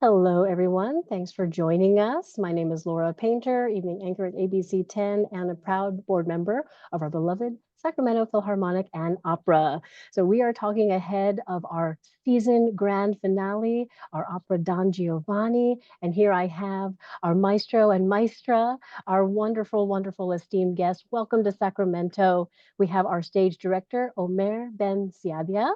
Hello, everyone. Thanks for joining us. My name is Lora Painter, evening anchor at ABC 10, and a proud board member of our beloved Sacramento Philharmonic and Opera. So we are talking ahead of our season grand finale, our opera Don Giovanni. And here I have our maestro and maestra, our wonderful, wonderful esteemed guest. Welcome to Sacramento. We have our stage director, Omer Ben Seadia,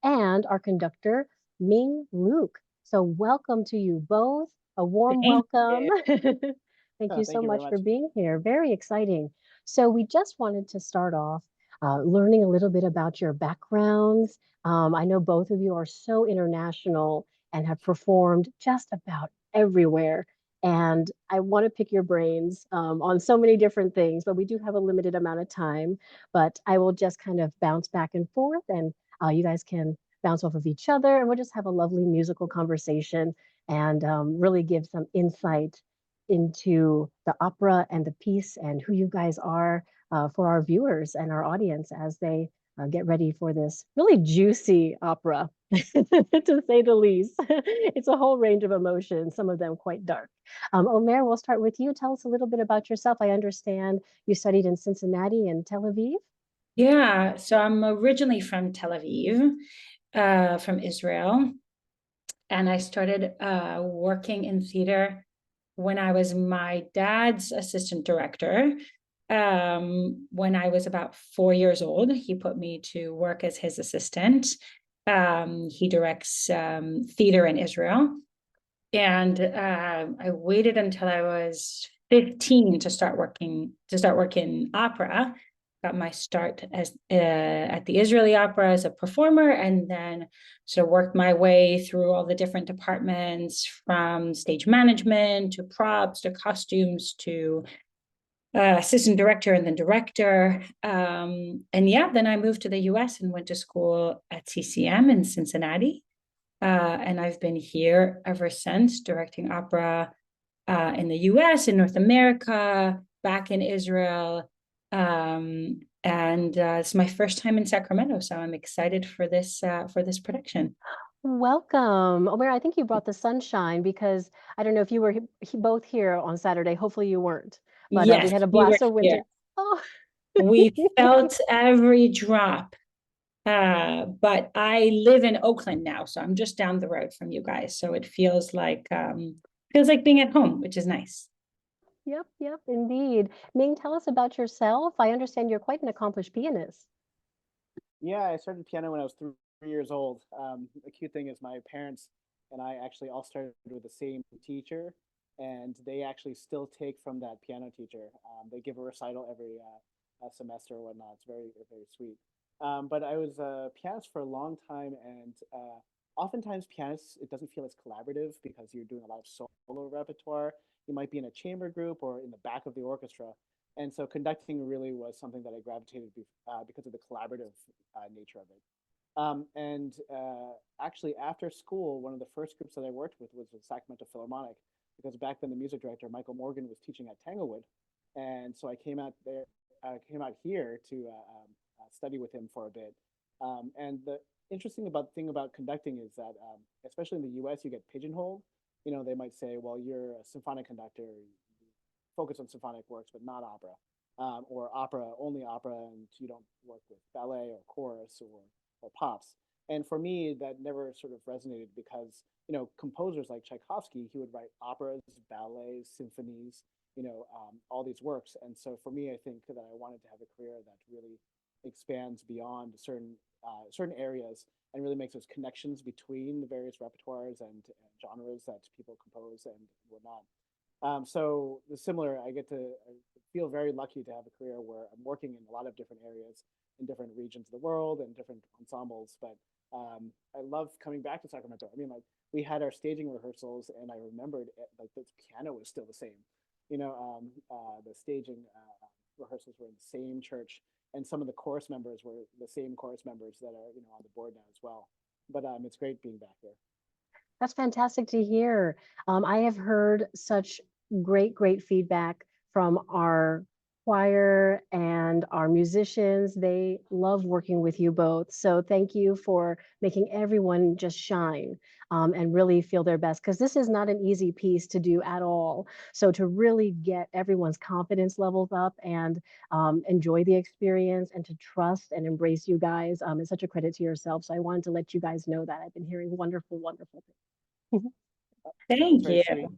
and our conductor, Ming Luke. So, welcome to you both. A warm Thank welcome. you. Thank you so Thank you very much for much. being here. Very exciting. So, we just wanted to start off learning a little bit about your backgrounds. I know both of you are so international and have performed just about everywhere. And I want to pick your brains on so many different things, but we do have a limited amount of time. But I will just kind of bounce back and forth, and you guys can bounce off of each other, and we'll just have a lovely musical conversation and really give some insight into the opera and the piece and who you guys are for our viewers and our audience as they get ready for this really juicy opera, to say the least. It's a whole range of emotions, some of them quite dark. Omer, we'll start with you. Tell us a little bit about yourself. I understand you studied in Cincinnati and Tel Aviv. Yeah, so I'm originally from Tel Aviv, from Israel, and I started working in theater when I was my dad's assistant director. When I was about 4 years old, he put me to work as his assistant. He directs theater in Israel, and I waited until I was 15 to start working opera. Got my start as at the Israeli Opera as a performer, and then sort of worked my way through all the different departments, from stage management to props to costumes to assistant director and then director. And yeah, then I moved to the US and went to school at CCM in Cincinnati. And I've been here ever since, directing opera in the US, in North America, back in Israel. And it's my first time in Sacramento, so I'm excited for this production. Welcome. Omer, I think you brought the sunshine because I don't know if you were both here on Saturday. Hopefully you weren't, but we Yes, had a we were blast of here. winter. Oh, We felt every drop. But I live in Oakland now, so I'm just down the road from you guys. So it feels like being at home, which is nice. yep, yep, indeed. Ming, tell us about yourself. I understand you're quite an accomplished pianist. Yeah, I started piano when I was 3 years old. The cute thing is my parents and I actually all started with the same teacher, and they actually still take from that piano teacher. They give a recital every semester or whatnot. It's very, very sweet. But I was a pianist for a long time, and oftentimes pianists, it doesn't feel as collaborative because you're doing a lot of solo repertoire. You might be in a chamber group or in the back of the orchestra. And so conducting really was something that I gravitated because of the collaborative nature of it. And actually, after school, one of the first groups that I worked with was the Sacramento Philharmonic, because back then the music director Michael Morgan was teaching at Tanglewood, and so I came out here to study with him for a bit. And the interesting thing about conducting is that, especially in the U.S., you get pigeonholed. You know, they might say, "Well, you're a symphonic conductor, focus on symphonic works, but not opera." Or opera, only opera, and you don't work with ballet or chorus or pops. And for me, that never sort of resonated because, composers like Tchaikovsky, he would write operas, ballets, symphonies, all these works. And so for me, I think that I wanted to have a career that really expands beyond certain areas and really makes those connections between the various repertoires and genres that people compose and whatnot. So the similar, I feel very lucky to have a career where I'm working in a lot of different areas in different regions of the world and different ensembles. But I love coming back to Sacramento. I mean, like we had our staging rehearsals, and I remembered like the piano was still the same. The staging rehearsals were in the same church, and some of the chorus members were the same chorus members that are on the board now as well. But it's great being back here. That's fantastic to hear. I have heard such great, great feedback from our choir and our musicians, they love working with you both. So thank you for making everyone just shine and really feel their best, because this is not an easy piece to do at all. So to really get everyone's confidence levels up and enjoy the experience and to trust and embrace you guys is such a credit to yourself. So I wanted to let you guys know that I've been hearing wonderful, wonderful things. That's Thank very you.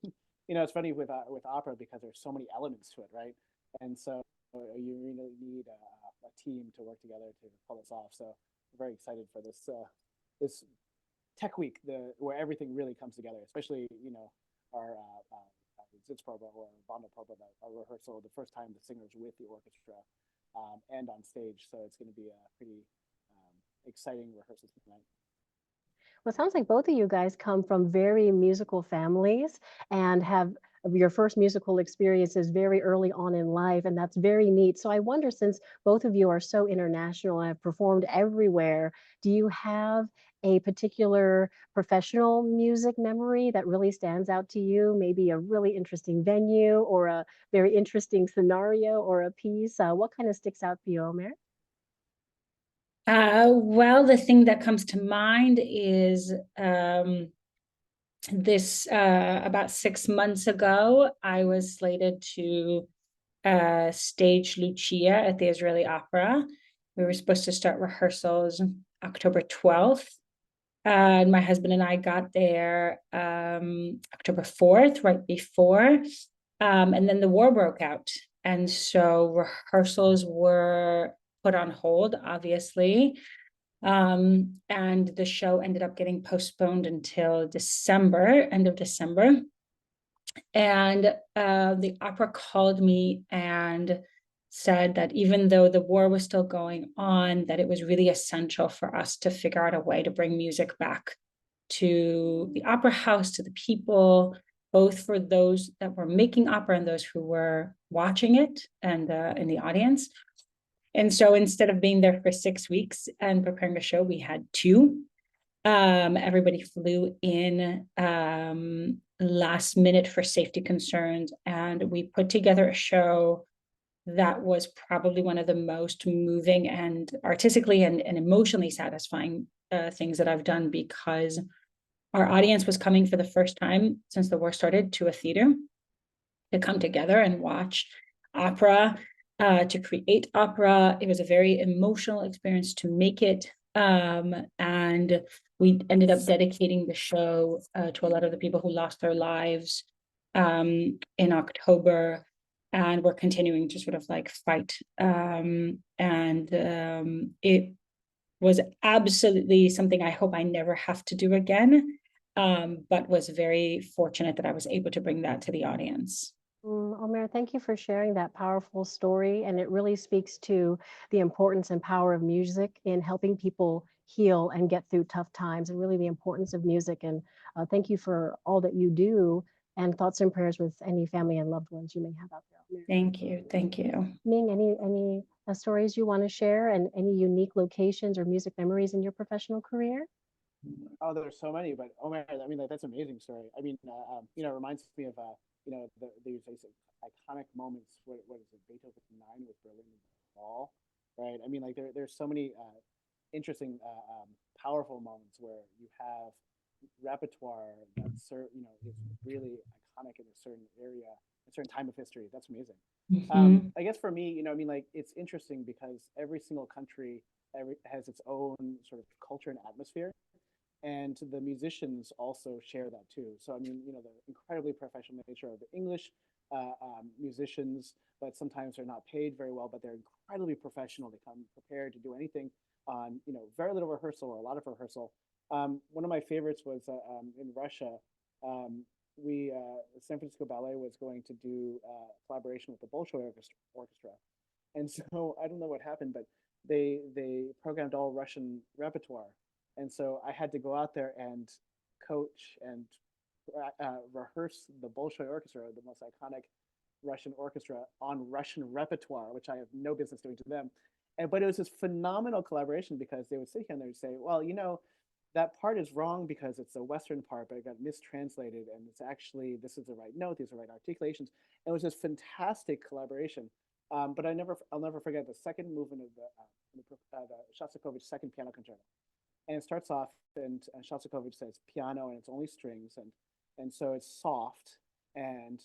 sweet. It's funny with opera because there's so many elements to it, right? And so you really need a team to work together to pull this off. So we're very excited for this tech week, where everything really comes together, especially our Sitzprobe or Wandelprobe, our rehearsal, the first time the singers with the orchestra and on stage. So it's going to be a pretty exciting rehearsal tonight. Well, it sounds like both of you guys come from very musical families and have your first musical experiences very early on in life, and that's very neat. So I wonder, since both of you are so international and have performed everywhere, do you have a particular professional music memory that really stands out to you? Maybe a really interesting venue or a very interesting scenario or a piece? What kind of sticks out for you, Omer? Well, the thing that comes to mind is this about 6 months ago, I was slated to stage Lucia at the Israeli Opera. We were supposed to start rehearsals October 12th. And my husband and I got there October 4th, right before. And then the war broke out. And so rehearsals were put on hold, obviously. And the show ended up getting postponed until December, end of December. And the opera called me and said that even though the war was still going on, that it was really essential for us to figure out a way to bring music back to the opera house, to the people, both for those that were making opera and those who were watching it and in the audience. And so instead of being there for 6 weeks and preparing a show, we had 2. Everybody flew in last minute for safety concerns, and we put together a show that was probably one of the most moving and artistically and emotionally satisfying things that I've done, because our audience was coming for the first time since the war started to a theater to come together and watch opera, to create opera. It was a very emotional experience to make it. And we ended up dedicating the show to a lot of the people who lost their lives in October. And we're continuing to sort of like fight. It was absolutely something I hope I never have to do again, but was very fortunate that I was able to bring that to the audience. Omer, thank you for sharing that powerful story. And it really speaks to the importance and power of music in helping people heal and get through tough times, and really the importance of music. And thank you for all that you do, and thoughts and prayers with any family and loved ones you may have out there, Omer. Thank you. Thank you. Ming, any stories you want to share, and any unique locations or music memories in your professional career? Oh, there's so many, but Omer, I mean, that's an amazing story. I mean, it reminds me of these iconic moments. What is it? Beethoven 9 with Berlin Wall, right? I mean, like there's so many interesting, powerful moments where you have repertoire that's is really iconic in a certain area, a certain time of history. That's amazing. I guess for me, I mean, like it's interesting because every single country has its own sort of culture and atmosphere, and the musicians also share that too. So I mean, the incredibly professional nature of the English musicians, but sometimes they're not paid very well, but they're incredibly professional. They come prepared to do anything on very little rehearsal or a lot of rehearsal. One of my favorites was in Russia. We San Francisco Ballet was going to do collaboration with the Bolshoi Orchestra, and so I don't know what happened, but they programmed all Russian repertoire, and so I had to go out there and coach and rehearse the Bolshoi Orchestra, the most iconic Russian orchestra, on Russian repertoire, which I have no business doing to them. But it was this phenomenal collaboration because they would sit here and they would say, well, that part is wrong because it's a Western part, but it got mistranslated, and it's actually, this is the right note, these are the right articulations. And it was this fantastic collaboration. But I'll never forget the second movement of the Shostakovich second piano concerto. And it starts off, and Shostakovich says piano, and it's only strings, and so it's soft. And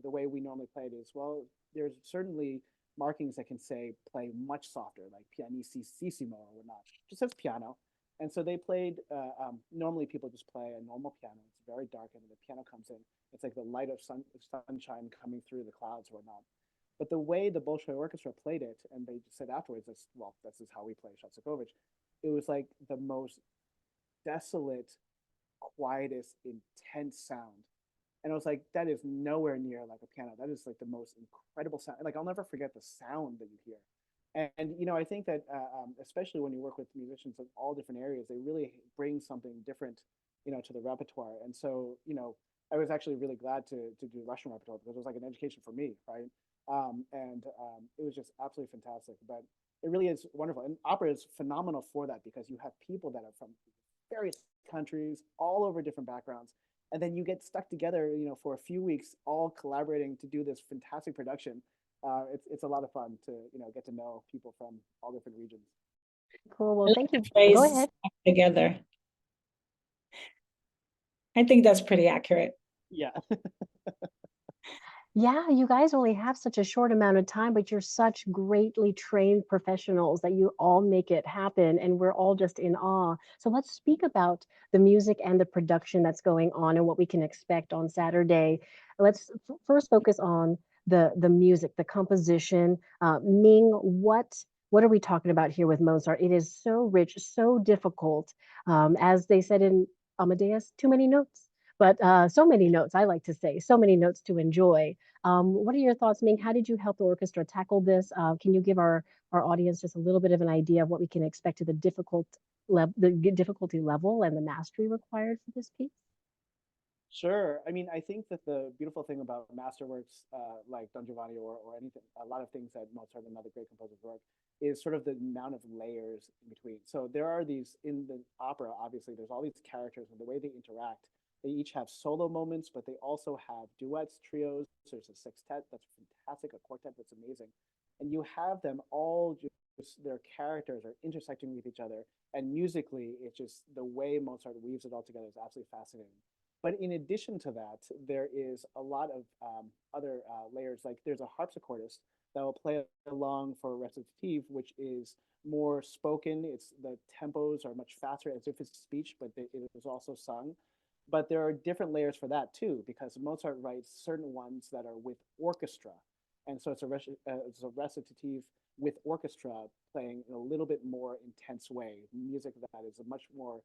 the way we normally play it is, well, there's certainly markings that can say play much softer, like pianissimo or whatnot. It just says piano. And so they played, normally people just play a normal piano. It's very dark, and the piano comes in. It's like the light of sunshine coming through the clouds or whatnot. But the way the Bolshoi Orchestra played it, and they just said afterwards, well, this is how we play Shostakovich. It was like the most desolate, quietest, intense sound. And I was like, that is nowhere near like a piano. That is like the most incredible sound. Like, I'll never forget the sound that you hear. And I think that especially when you work with musicians of all different areas, they really bring something different, to the repertoire. And so, I was actually really glad to do Russian repertoire because it was like an education for me, right? It was just absolutely fantastic. But it really is wonderful, and opera is phenomenal for that because you have people that are from various countries, all over different backgrounds, and then you get stuck together, for a few weeks, all collaborating to do this fantastic production. It's a lot of fun to get to know people from all different regions. Cool. Well, thank you. Go Phrase ahead. together. I think that's pretty accurate. Yeah. Yeah, you guys only have such a short amount of time, but you're such greatly trained professionals that you all make it happen, and we're all just in awe. So let's speak about the music and the production that's going on and what we can expect on Saturday. Let's first focus on the music, the composition. Ming, what are we talking about here with Mozart? It is so rich, so difficult. As they said in Amadeus, too many notes. But so many notes, I like to say, so many notes to enjoy. What are your thoughts, Ming? How did you help the orchestra tackle this? Can you give our audience just a little bit of an idea of what we can expect to the difficulty level and the mastery required for this piece? Sure. I mean, I think that the beautiful thing about masterworks like Don Giovanni or anything, a lot of things that Mozart and other great composers work, is sort of the amount of layers in between. So there are these in the opera, obviously, there's all these characters and the way they interact. They each have solo moments, but they also have duets, trios. There's a sextet that's fantastic, a quartet that's amazing. And you have them all just, their characters are intersecting with each other. And musically, it's just the way Mozart weaves it all together is absolutely fascinating. But in addition to that, there is a lot of other layers. Like there's a harpsichordist that will play along for recitative, which is more spoken. It's the tempos are much faster, as if it's speech, but it is also sung. But there are different layers for that too, because Mozart writes certain ones that are with orchestra, and so it's a recitative with orchestra playing in a little bit more intense way, music that is much more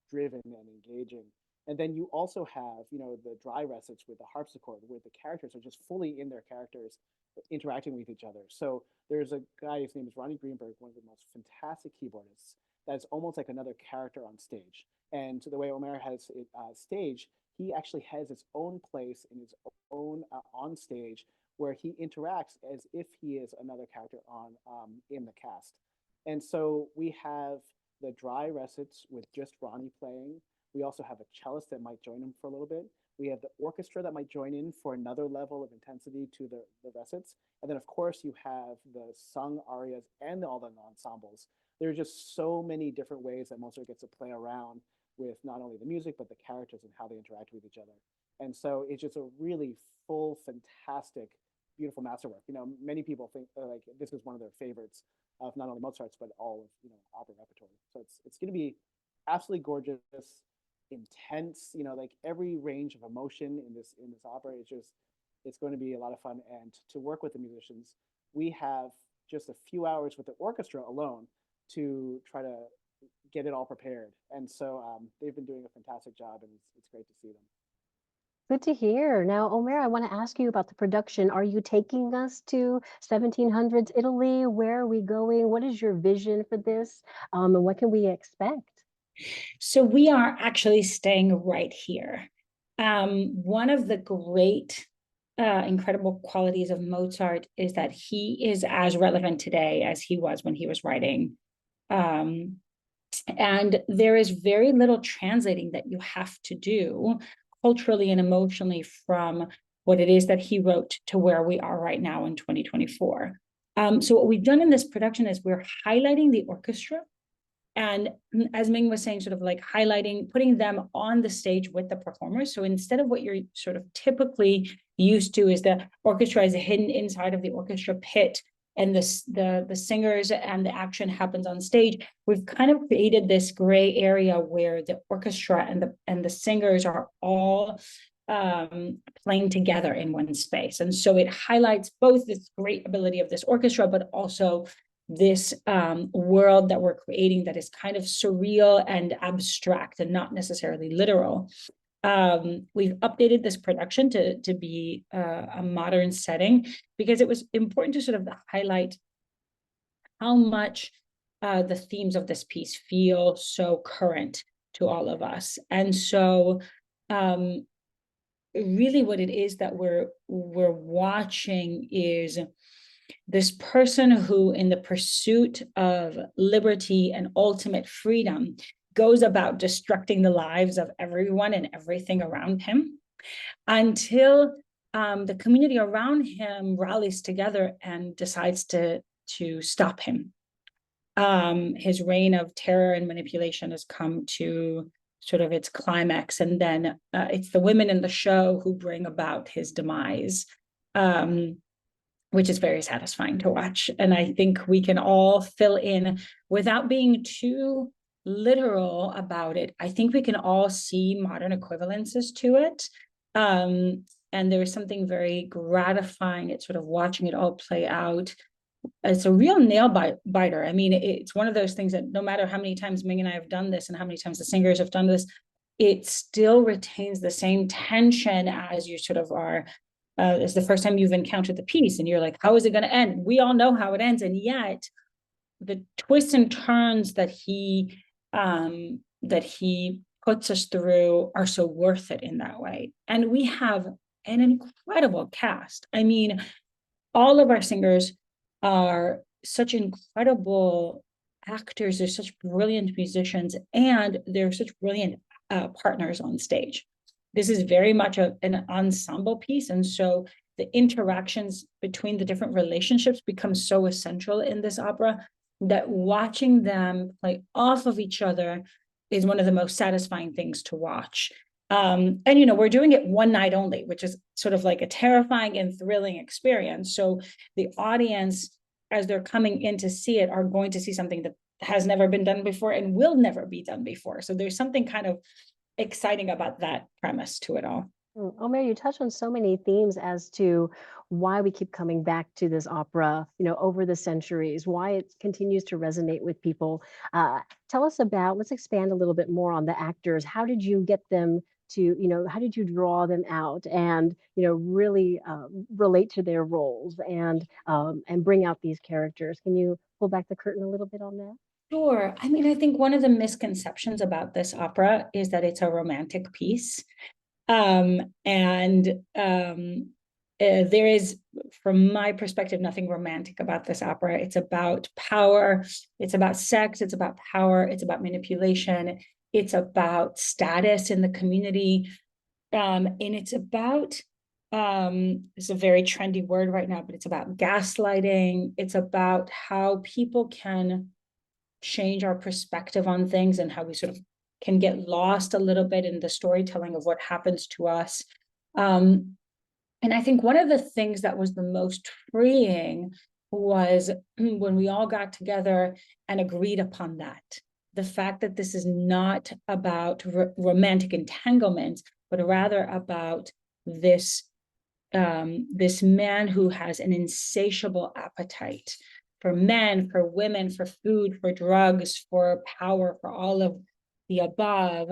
driven and engaging. And then you also have, the dry recits with the harpsichord, where the characters are just fully in their characters, interacting with each other. So there's a guy, his name is Ronnie Greenberg, one of the most fantastic keyboardists. That's almost like another character on stage. And the way Omer has it staged, he actually has his own place in his own on stage where he interacts as if he is another character on in the cast. And so we have the dry recits with just Ronnie playing. We also have a cellist that might join him for a little bit. We have the orchestra that might join in for another level of intensity to the recits. And then, of course, you have the sung arias and all the ensembles. There are just so many different ways that Mozart gets to play around with not only the music, but the characters and how they interact with each other. And so it's just a really full, fantastic, beautiful masterwork. Many people think like this is one of their favorites of not only Mozart's, but all of, opera repertoire. So it's going to be absolutely gorgeous, intense, like every range of emotion in this opera is just, it's going to be a lot of fun. And to work with the musicians, we have just a few hours with the orchestra alone to try to get it all prepared. And so they've been doing a fantastic job, and it's great to see them. Good to hear. Now, Omer, I want to ask you about the production. Are you taking us to 1700s Italy? Where are we going? What is your vision for this? And what can we expect? So we are actually staying right here. One of the great, incredible qualities of Mozart is that he is as relevant today as he was when he was writing And there is very little translating that you have to do culturally and emotionally from what it is that he wrote to where we are right now in 2024. So what we've done in this production is we're highlighting the orchestra. And as Ming was saying, sort of like highlighting, putting them on the stage with the performers. So instead of what you're sort of typically used to is the orchestra is hidden inside of the orchestra pit and the singers and the action happens on stage, we've kind of created this gray area where the orchestra and the singers are all playing together in one space. And so it highlights both this great ability of this orchestra, but also this world that we're creating that is kind of surreal and abstract and not necessarily literal. We've updated this production to be a modern setting because it was important to sort of highlight how much the themes of this piece feel so current to all of us. And so really what it is that we're watching is this person who, in the pursuit of liberty and ultimate freedom, goes about destructing the lives of everyone and everything around him until the community around him rallies together and decides to stop him. His reign of terror and manipulation has come to sort of its climax, and then it's the women in the show who bring about his demise, which is very satisfying to watch. And I think we can all fill in without being too literal about it. I think we can all see modern equivalences to it. And there's something very gratifying at sort of watching it all play out. It's a real nail biter. I mean, it's one of those things that no matter how many times Ming and I have done this and how many times the singers have done this, it still retains the same tension as you sort of are. It's the first time you've encountered the piece and you're like, how is it going to end? We all know how it ends. And yet the twists and turns that he puts us through are so worth it in that way. And we have an incredible cast. I mean, all of our singers are such incredible actors. They're such brilliant musicians, and they're such brilliant partners on stage. This is very much an ensemble piece. And so the interactions between the different relationships become so essential in this opera that watching them play off of each other is one of the most satisfying things to watch. And, you know, we're doing it one night only, which is sort of like a terrifying and thrilling experience. So the audience, as they're coming in to see it, are going to see something that has never been done before and will never be done before. So there's something kind of exciting about that premise to it all. Omer, you touched on so many themes as to why we keep coming back to this opera, you know, over the centuries, why it continues to resonate with people. Tell us about, let's expand a little bit more on the actors. How did you get them to, you know, how did you draw them out and, you know, really relate to their roles and bring out these characters? Can you pull back the curtain a little bit on that? Sure. I mean, I think one of the misconceptions about this opera is that it's a romantic piece. There is, from my perspective, nothing romantic about this opera. It's about power, it's about sex, it's about power, it's about manipulation, it's about status in the community, and it's about, it's a very trendy word right now, but it's about gaslighting. It's about how people can change our perspective on things and how we sort of can get lost a little bit in the storytelling of what happens to us. And I think one of the things that was the most freeing was when we all got together and agreed upon that. The fact that this is not about romantic entanglements, but rather about this man who has an insatiable appetite for men, for women, for food, for drugs, for power, for all of the above,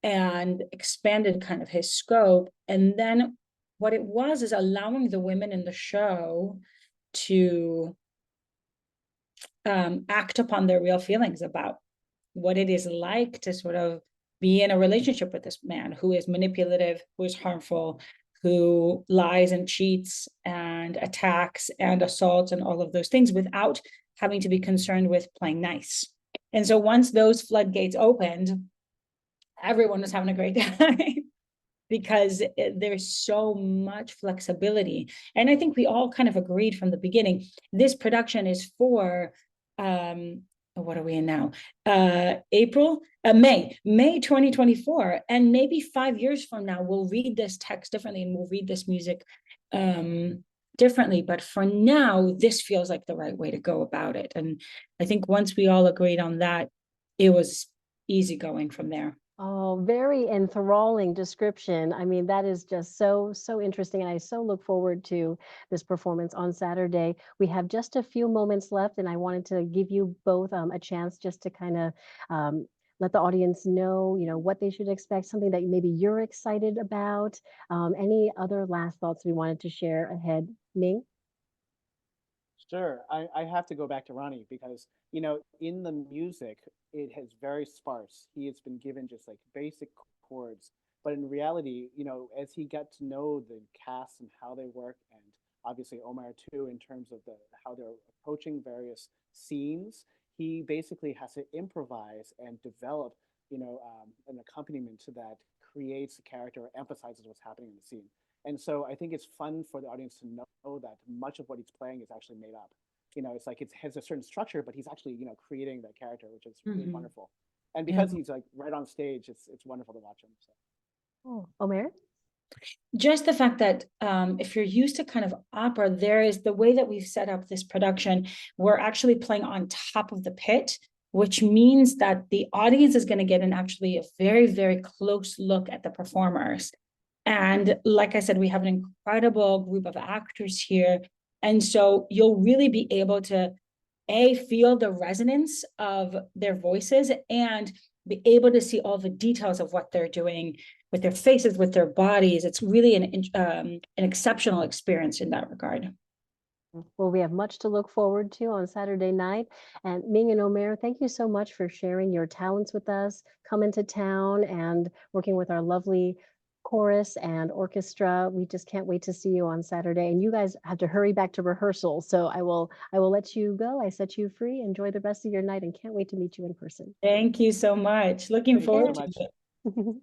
and expanded kind of his scope. And then what it was is allowing the women in the show to act upon their real feelings about what it is like to sort of be in a relationship with this man who is manipulative, who is harmful, who lies and cheats and attacks and assaults and all of those things without having to be concerned with playing nice. And so once those floodgates opened, everyone was having a great time because there's so much flexibility. And I think we all kind of agreed from the beginning, this production is for, what are we in now? May 2024. And maybe 5 years from now, we'll read this text differently and we'll read this music differently. But for now, this feels like the right way to go about it. And I think once we all agreed on that, it was easy going from there. Oh, very enthralling description. I mean, that is just so, so interesting. And I so look forward to this performance on Saturday. We have just a few moments left, and I wanted to give you both a chance just to kind of let the audience know, what they should expect, something that maybe you're excited about. Any other last thoughts we wanted to share ahead, Ming? Sure. I have to go back to Ronnie because, in the music, it has very sparse. He has been given just like basic chords. But in reality, as he got to know the cast and how they work, and obviously Omer too, in terms of how they're approaching various scenes, he basically has to improvise and develop, an accompaniment to that creates a character or emphasizes what's happening in the scene. And so I think it's fun for the audience to know that much of what he's playing is actually made up. It's like it has a certain structure, but he's actually, creating that character, which is really wonderful. And because he's like right on stage, it's wonderful to watch him. So. Oh, Omer? Just the fact that if you're used to kind of opera, there is the way that we've set up this production, we're actually playing on top of the pit, which means that the audience is going to get actually a very, very close look at the performers. And like I said, we have an incredible group of actors here. And so you'll really be able to, feel the resonance of their voices and be able to see all the details of what they're doing with their faces, with their bodies. It's really an exceptional experience in that regard. Well, we have much to look forward to on Saturday night. And Ming and Omer, thank you so much for sharing your talents with us, coming to town and working with our lovely chorus and orchestra. We just can't wait to see you on Saturday. And you guys have to hurry back to rehearsal. So I will let you go. I set you free. Enjoy the rest of your night and can't wait to meet you in person. Thank you so much. Looking forward to it.